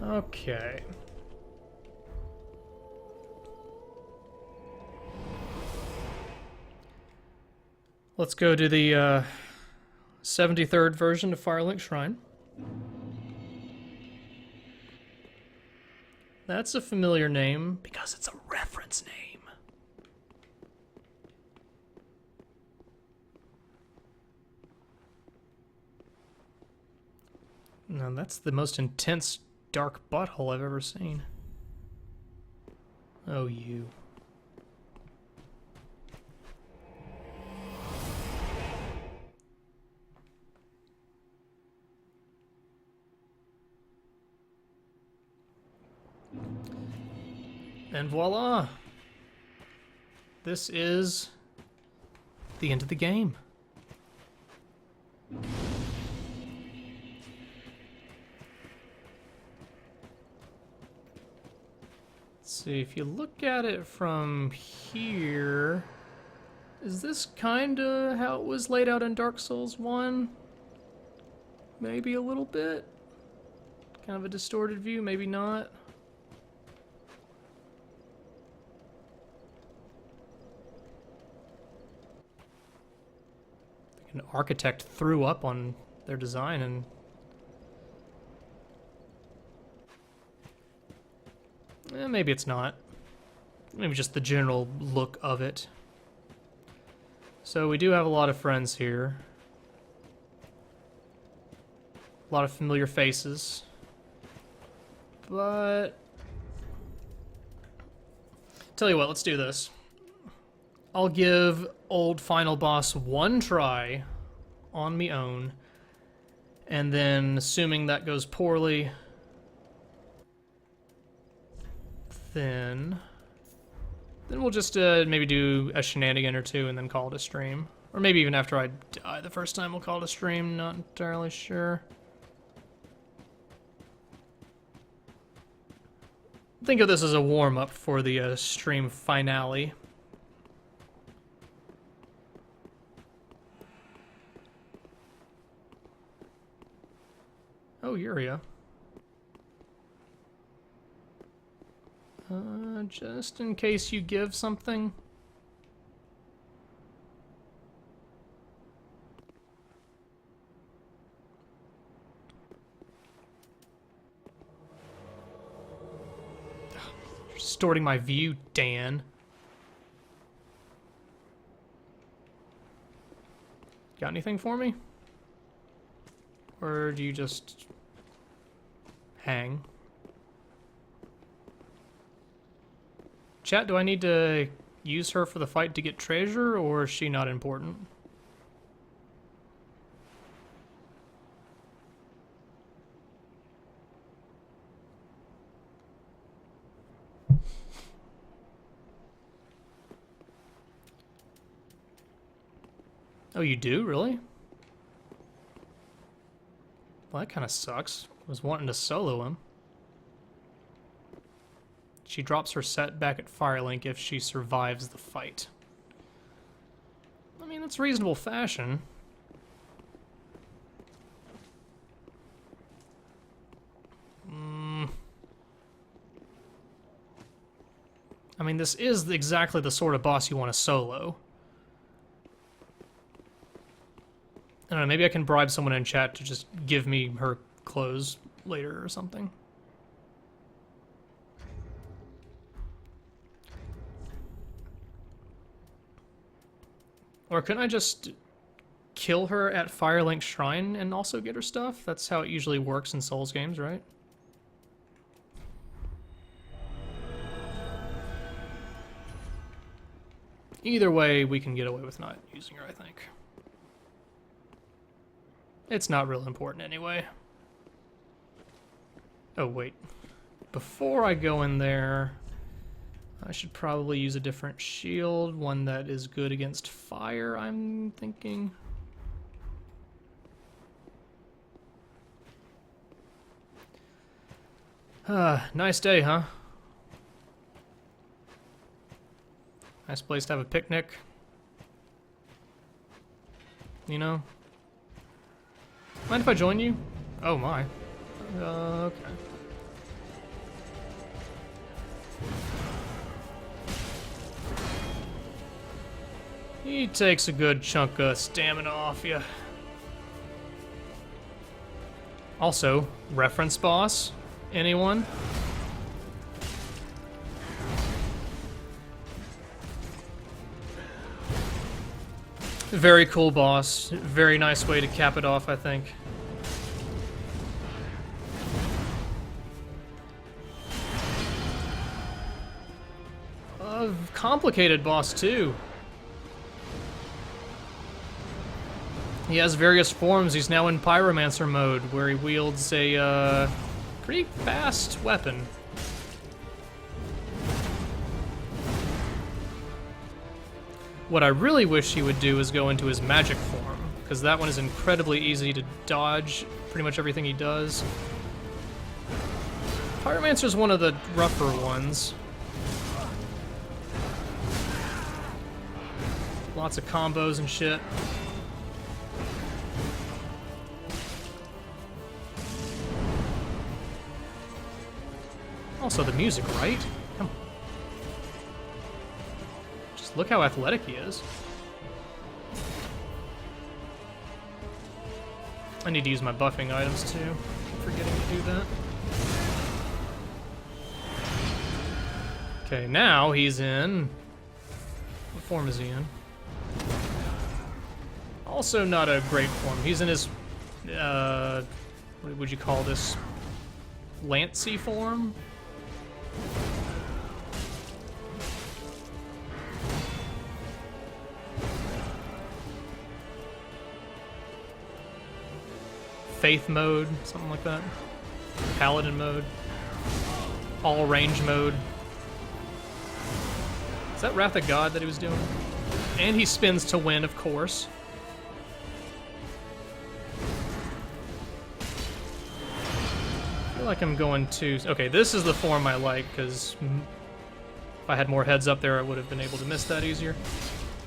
Okay. Let's go to the 73rd version of Firelink Shrine. That's a familiar name because it's a reference name. Now that's the most intense dark butthole I've ever seen. Oh, you. And voila! This is the end of the game. Let's see, if you look at it from here, is this kinda how it was laid out in Dark Souls 1? Maybe a little bit? Kind of a distorted view, maybe not. An architect threw up on their design and maybe it's not. Maybe just the general look of it. So we do have a lot of friends here. A lot of familiar faces. But tell you what, let's do this. I'll give old final boss one try on me own, and then assuming that goes poorly, then we'll just maybe do a shenanigan or two and then call it a stream. Or maybe even after I die the first time we'll call it a stream, not entirely sure. Think of this as a warm-up for the stream finale. Oh, Yuria. Just in case you give something. You're distorting my view, Dan. Got anything for me? Or do you just hang? Chat, do I need to use her for the fight to get treasure, or is she not important? Oh, you do? Really? Well, that kind of sucks. I was wanting to solo him. She drops her set back at Firelink if she survives the fight. I mean, that's reasonable fashion. I mean, this is exactly the sort of boss you want to solo. I don't know, maybe I can bribe someone in chat to just give me her clothes later or something. Or couldn't I just kill her at Firelink Shrine and also get her stuff? That's how it usually works in Souls games, right? Either way, we can get away with not using her, I think. It's not real important anyway. Oh, wait. Before I go in there, I should probably use a different shield, one that is good against fire, I'm thinking. Nice day, huh? Nice place to have a picnic. You know? Mind if I join you? Oh my. Okay. He takes a good chunk of stamina off you. Also, reference boss. Anyone? Very cool boss. Very nice way to cap it off, I think. A complicated boss, too. He has various forms. He's now in Pyromancer mode, where he wields a pretty fast weapon. What I really wish he would do is go into his magic form, because that one is incredibly easy to dodge pretty much everything he does. Pyromancer's one of the rougher ones. Lots of combos and shit. Also, the music, right? Come on. Just look how athletic he is. I need to use my buffing items, too. Keep forgetting to do that. Okay, now he's in... What form is he in? Also not a great form. He's in his... what would you call this? Lancy form? Faith mode, something like that. Paladin mode. All range mode. Is that Wrath of God that he was doing? And he spins to win, of course. I feel like I'm going to... Okay, this is the form I like, because if I had more heads up there, I would have been able to miss that easier.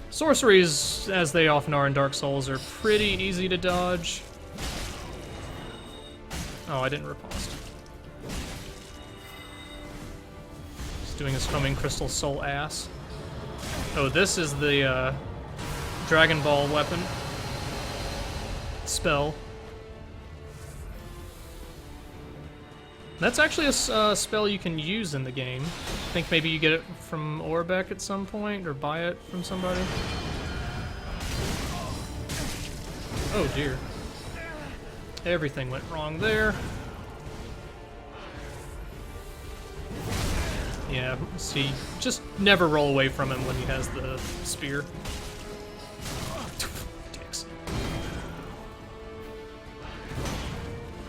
Sorceries, as they often are in Dark Souls, are pretty easy to dodge. Oh, I didn't riposte. Just doing his Homing Crystal Soul ass. Oh, this is the Dragon Ball weapon. Spell. That's actually a spell you can use in the game. I think maybe you get it from Orbeck at some point, or buy it from somebody. Oh dear. Everything went wrong there. Yeah, see, just never roll away from him when he has the spear. Dicks.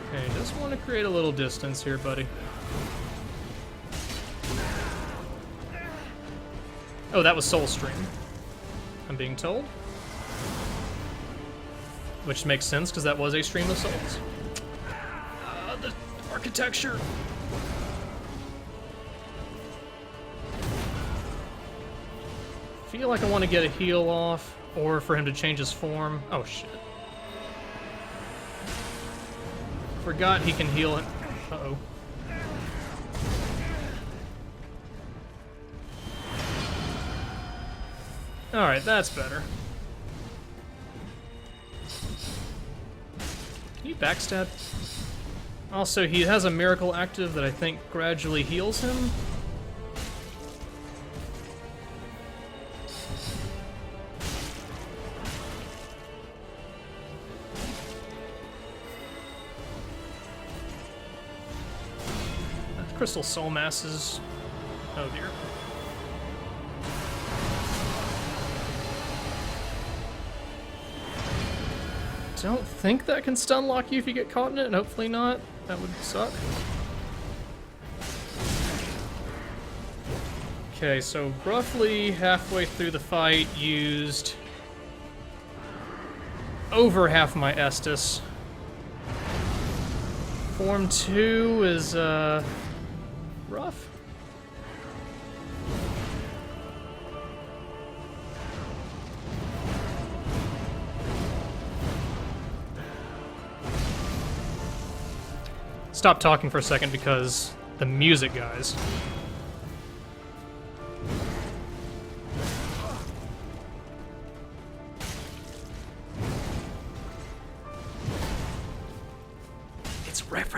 Okay, just want to create a little distance here, buddy. Oh, that was Soul Stream, I'm being told. Which makes sense, because that was a stream of souls. The architecture. Feel like I want to get a heal off, or for him to change his form. Oh shit. Forgot he can heal it. Uh-oh. Alright, that's better. Can you backstab? Also, he has a miracle active that I think gradually heals him. Crystal Soul Masses. Oh dear. Don't think that can stun lock you if you get caught in it, and hopefully not. That would suck. Okay, so roughly halfway through the fight, used over half my Estus. Form 2 is, rough. Stop talking for a second because the music, guys.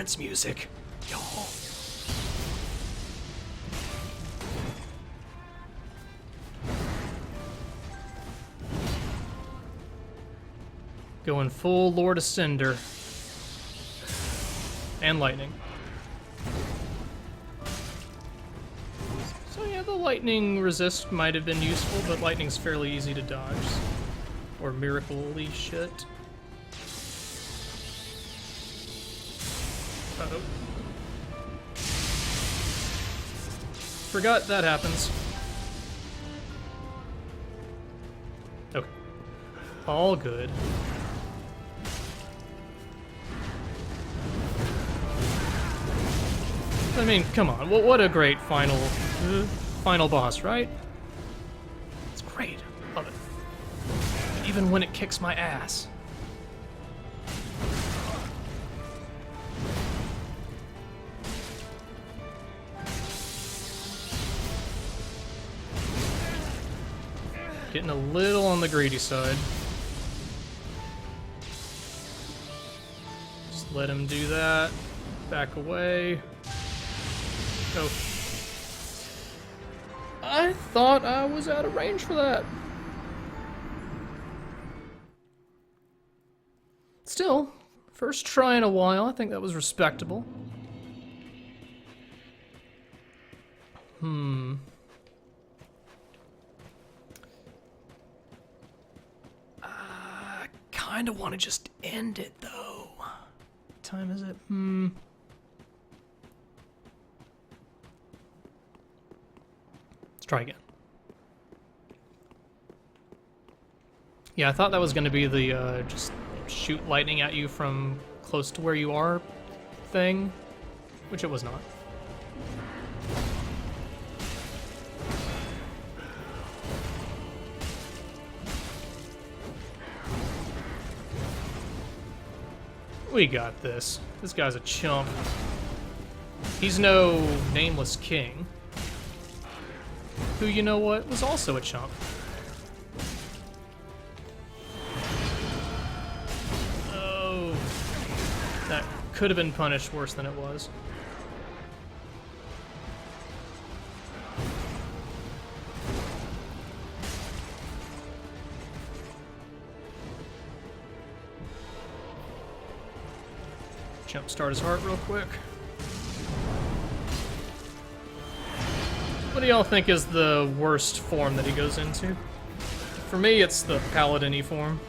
dance music, y'all. Going full Lord Ascender. And lightning. So yeah, the lightning resist might have been useful, but lightning's fairly easy to dodge. Or miracle-y shit. Uh-oh. Forgot that happens. Okay. All good. I mean, come on. What a great final boss, right? It's great. Love it. Even when it kicks my ass. Getting a little on the greedy side. Just let him do that. Back away. Oh. I thought I was out of range for that. Still, first try in a while. I think that was respectable. I kinda wanna just end it though. What time is it? Try again. Yeah, I thought that was going to be the just shoot lightning at you from close to where you are thing, which it was not. We got this. This guy's a chump. He's no nameless king. Who, you know what, was also a chump. Oh. That could have been punished worse than it was. Jumpstart his heart real quick. What do y'all think is the worst form that he goes into? For me, it's the paladin-y form.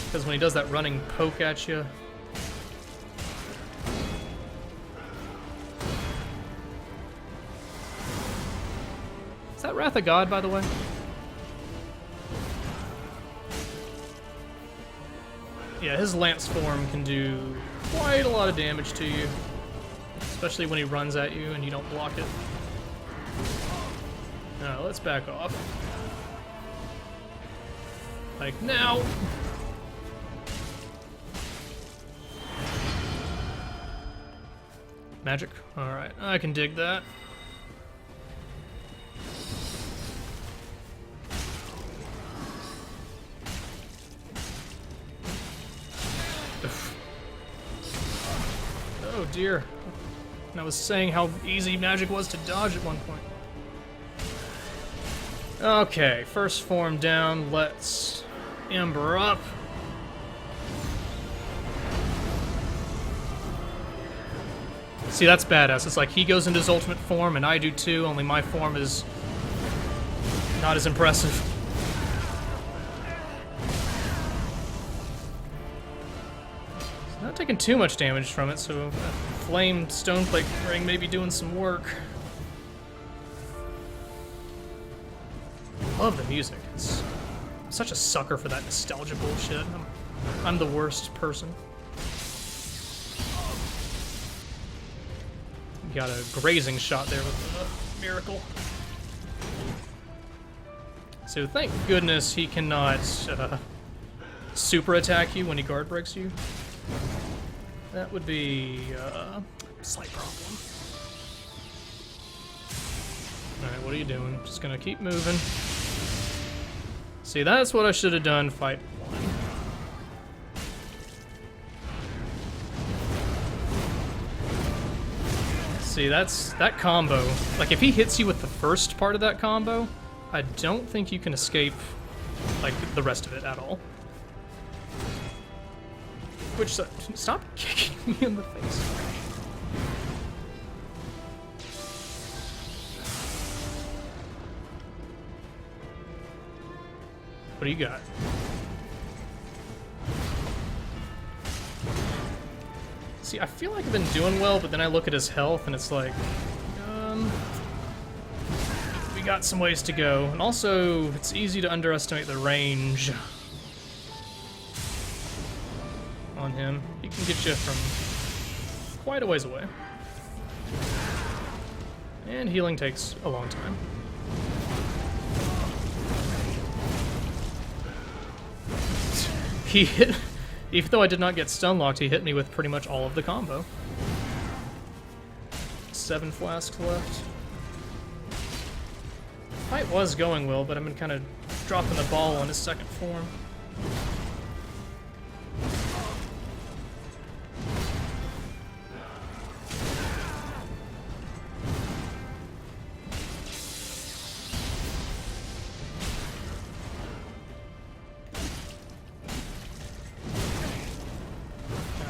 Because when he does that running poke at you... Is that Wrath of God, by the way? Yeah, his lance form can do quite a lot of damage to you. Especially when he runs at you and you don't block it. Now, let's back off. Like now! Magic? Alright, I can dig that. Oh dear. And I was saying how easy magic was to dodge at one point. Okay, first form down, let's Ember up. See, that's badass. It's like he goes into his ultimate form and I do too, only my form is not as impressive. Not taking too much damage from it, so that flame stoneplate ring may be doing some work. Love the music. I'm such a sucker for that nostalgia bullshit. I'm the worst person. Got a grazing shot there with the miracle. So thank goodness he cannot super attack you when he guard breaks you. That would be a slight problem. Alright, what are you doing? Just gonna keep moving. See, that's what I should have done fight one. See, that combo. Like, if he hits you with the first part of that combo, I don't think you can escape, like, the rest of it at all. Which, stop kicking me in the face. What do you got? See, I feel like I've been doing well, but then I look at his health and it's like, we got some ways to go. And also, it's easy to underestimate the range on him. He can get you from quite a ways away. And healing takes a long time. He hit, even though I did not get stun locked, he hit me with pretty much all of the combo. 7 flasks left. Fight was going well, but I've been kind of dropping the ball on his second form.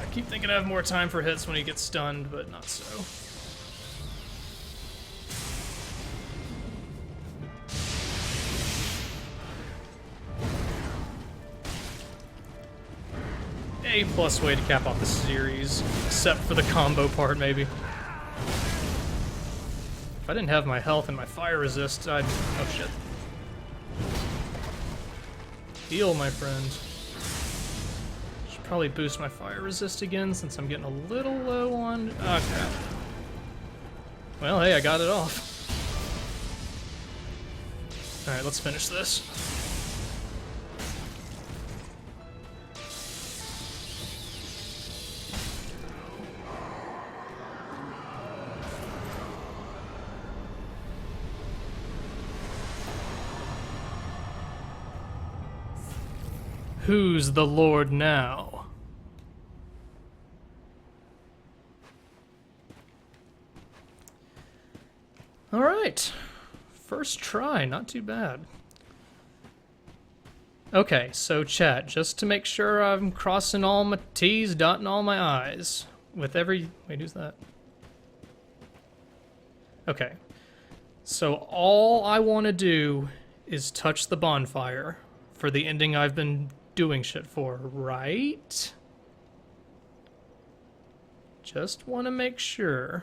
I keep thinking I have more time for hits when he gets stunned, but not so. A+ way to cap off the series, except for the combo part, maybe. If I didn't have my health and my fire resist, I'd... oh shit. Heal, my friend. Should probably boost my fire resist again, since I'm getting a little low on... oh crap. Well, hey, I got it off. Alright, let's finish this. Who's the Lord now? All right. First try, not too bad. Okay, so chat, just to make sure I'm crossing all my T's, dotting all my I's. With every... wait, who's that? Okay. So all I want to do is touch the bonfire for the ending I've been doing shit for, right? Just want to make sure.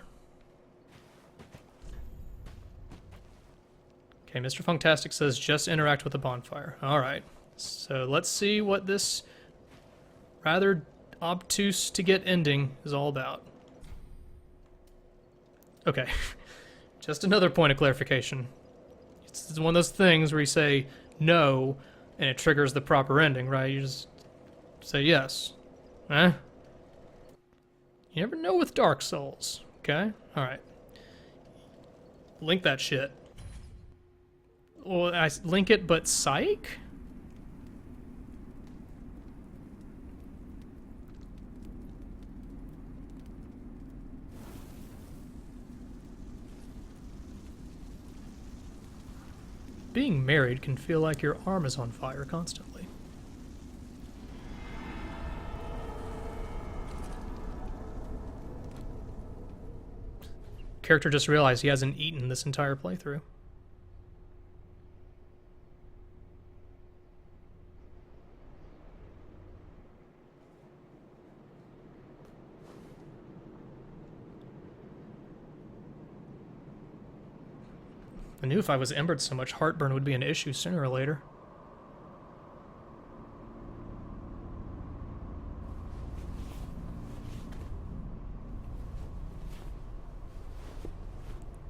Okay, Mr. Funktastic says just interact with the bonfire. Alright, so let's see what this rather obtuse to get ending is all about. Okay, just another point of clarification. It's one of those things where you say no, and it triggers the proper ending, right? You just say yes. Eh? You never know with Dark Souls, okay? Alright. Link that shit. Well, I link it, but psych? Being married can feel like your arm is on fire constantly. Character just realized he hasn't eaten this entire playthrough. I knew if I was embered so much, heartburn would be an issue sooner or later.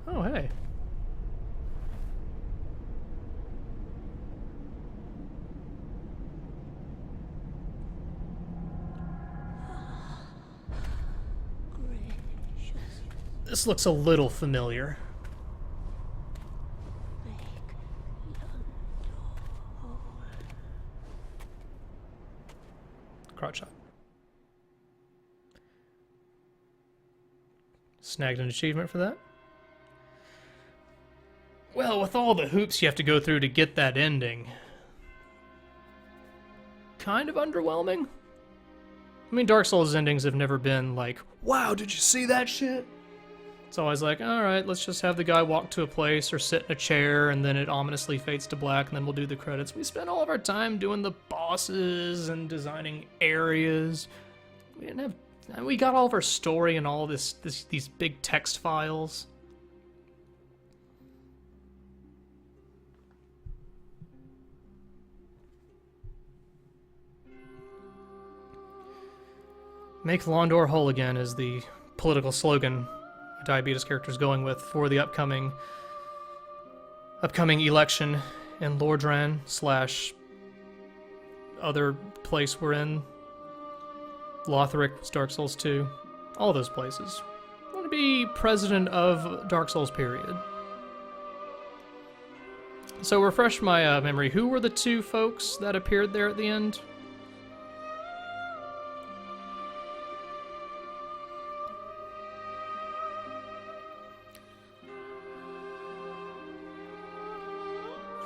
Oh, hey. This looks a little familiar. Crotch shot. Snagged an achievement for that. Well, with all the hoops you have to go through to get that ending, kind of underwhelming. I mean, Dark Souls endings have never been like, wow, did you see that shit? It's always like, alright, let's just have the guy walk to a place or sit in a chair, and then it ominously fades to black, and then we'll do the credits. We spent all of our time doing the bosses and designing areas. We didn't have... We got all of our story and all these big text files. Make Londor whole again is the political slogan Diabetus character's going with for the upcoming election in Lordran / other place we're in. Lothric was Dark Souls 2. All those places. I want to be president of Dark Souls, period. So refresh my memory. Who were the two folks that appeared there at the end?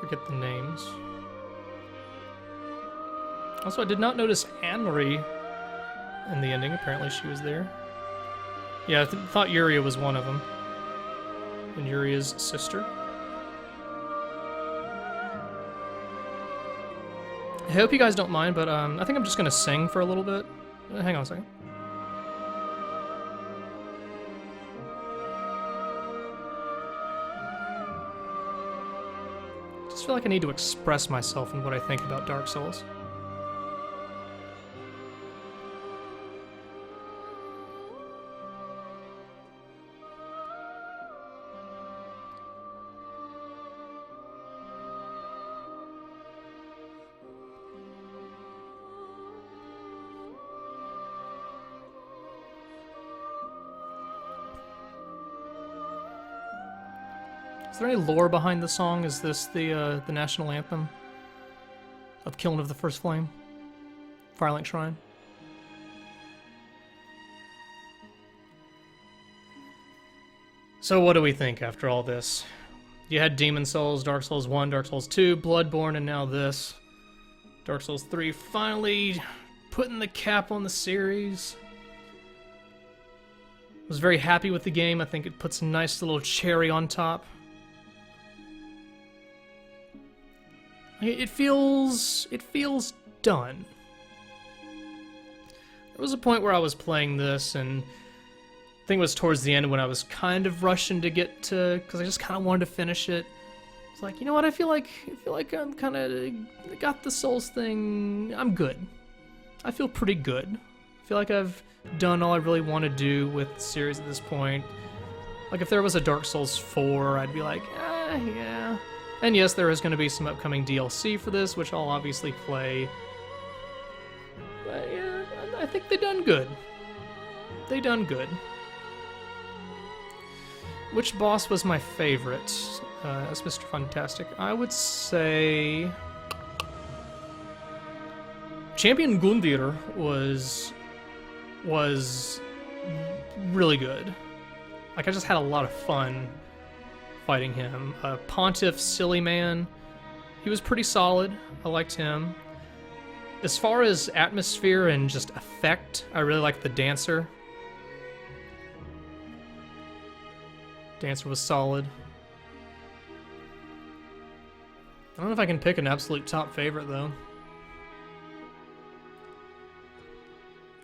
Forget the names. Also, I did not notice Anne-Marie in the ending. Apparently she was there. Yeah, I thought Yuria was one of them. And Yuria's sister. I hope you guys don't mind, but I think I'm just gonna sing for a little bit. Hang on a second. I just feel like I need to express myself in what I think about Dark Souls. Is there any lore behind the song? Is this the national anthem of Kiln of the First Flame? Firelink Shrine? So what do we think after all this? You had Demon Souls, Dark Souls 1, Dark Souls 2, Bloodborne, and now this. Dark Souls 3 finally putting the cap on the series. Was very happy with the game. I think it puts a nice little cherry on top. It feels done. There was a point where I was playing this, and I think it was towards the end when I was kind of rushing to get to, because I just kind of wanted to finish it. It's like, you know what? I feel like I'm kind of got the Souls thing. I'm good. I feel pretty good. I feel like I've done all I really want to do with the series at this point. Like if there was a Dark Souls 4, I'd be like, yeah. And yes, there is going to be some upcoming DLC for this, which I'll obviously play. But yeah, I think they done good. They done good. Which boss was my favorite as Mr. Fantastic? I would say Champion Gundyr was really good. Like I just had a lot of fun fighting him. Pontiff Silly Man, he was pretty solid. I liked him. As far as atmosphere and just effect, I really liked the Dancer. Dancer was solid. I don't know if I can pick an absolute top favorite though.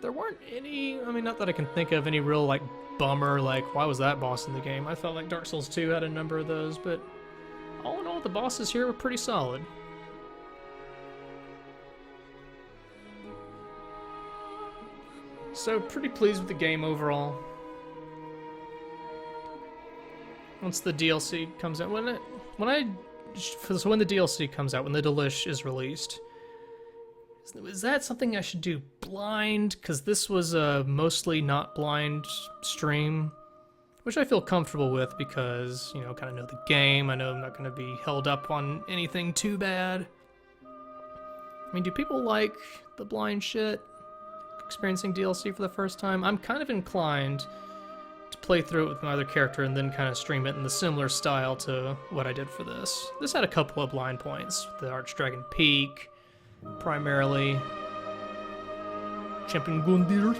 There weren't any, I mean, not that I can think of any real like bummer, like why was that boss in the game? I felt like Dark Souls 2 had a number of those, but all in all the bosses here were pretty solid. So pretty pleased with the game overall. Once the DLC comes out, when the DLC comes out, when the Delish is released, is that something I should do blind? Because this was a mostly not blind stream, which I feel comfortable with because, you know, kind of know the game. I know I'm not going to be held up on anything too bad. I mean, do people like the blind shit? Experiencing DLC for the first time? I'm kind of inclined to play through it with my other character and then kind of stream it in the similar style to what I did for this. This had a couple of blind points. The Archdragon Peak, primarily. Champion Gundyr.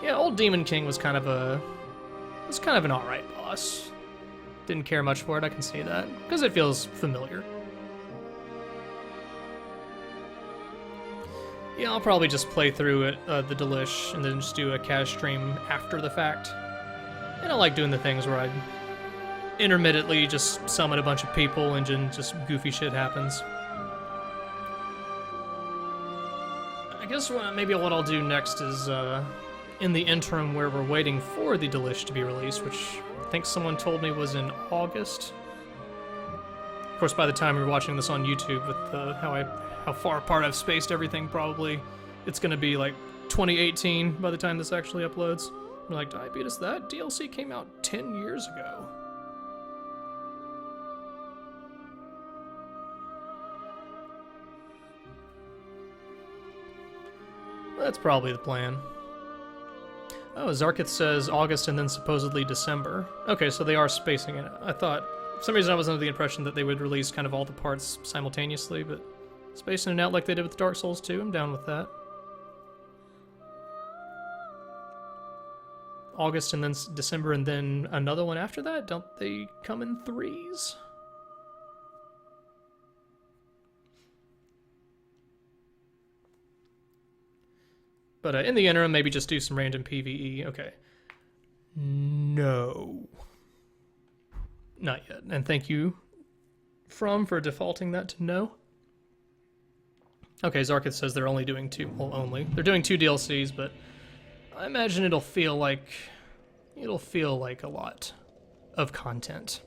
Yeah, old Demon King was kind of an alright boss. Didn't care much for it, I can see that, because it feels familiar. Yeah, I'll probably just play through it, the Delish, and then just do a cash stream after the fact. And I like doing the things where I intermittently just summon a bunch of people and just goofy shit happens. I guess maybe what I'll do next is, in the interim where we're waiting for the Delish to be released, which I think someone told me was in August. Of course, by the time you're watching this on YouTube, with how far apart I've spaced everything, probably it's going to be like 2018 by the time this actually uploads. I'm like, Diabetus, that DLC came out 10 years ago. That's probably the plan. Oh, Zarkith says August and then supposedly December. Okay, so they are spacing it. I thought, for some reason I was under the impression that they would release kind of all the parts simultaneously, but spacing it out like they did with Dark Souls 2, I'm down with that. August and then December and then another one after that? Don't they come in threes? But in the interim, maybe just do some random PvE. Okay. No. Not yet. And thank you, for defaulting that to no. Okay, Zarkith says they're only doing two. Well, only. They're doing 2 DLCs, but I imagine it'll feel like a lot of content.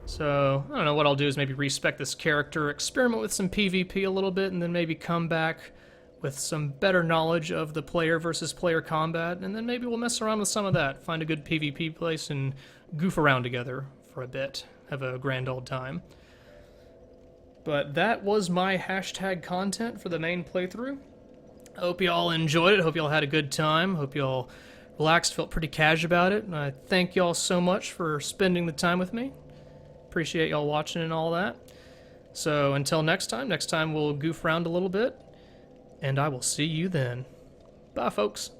So, I don't know, what I'll do is maybe respec this character, experiment with some PvP a little bit, and then maybe come back with some better knowledge of the player versus player combat, and then maybe we'll mess around with some of that, find a good PvP place, and goof around together for a bit. Have a grand old time. But that was my hashtag content for the main playthrough. I hope y'all enjoyed it, hope y'all had a good time, hope y'all relaxed, felt pretty cash about it, and I thank y'all so much for spending the time with me. Appreciate y'all watching and all that. So until next time we'll goof around a little bit, and I will see you then. Bye, folks.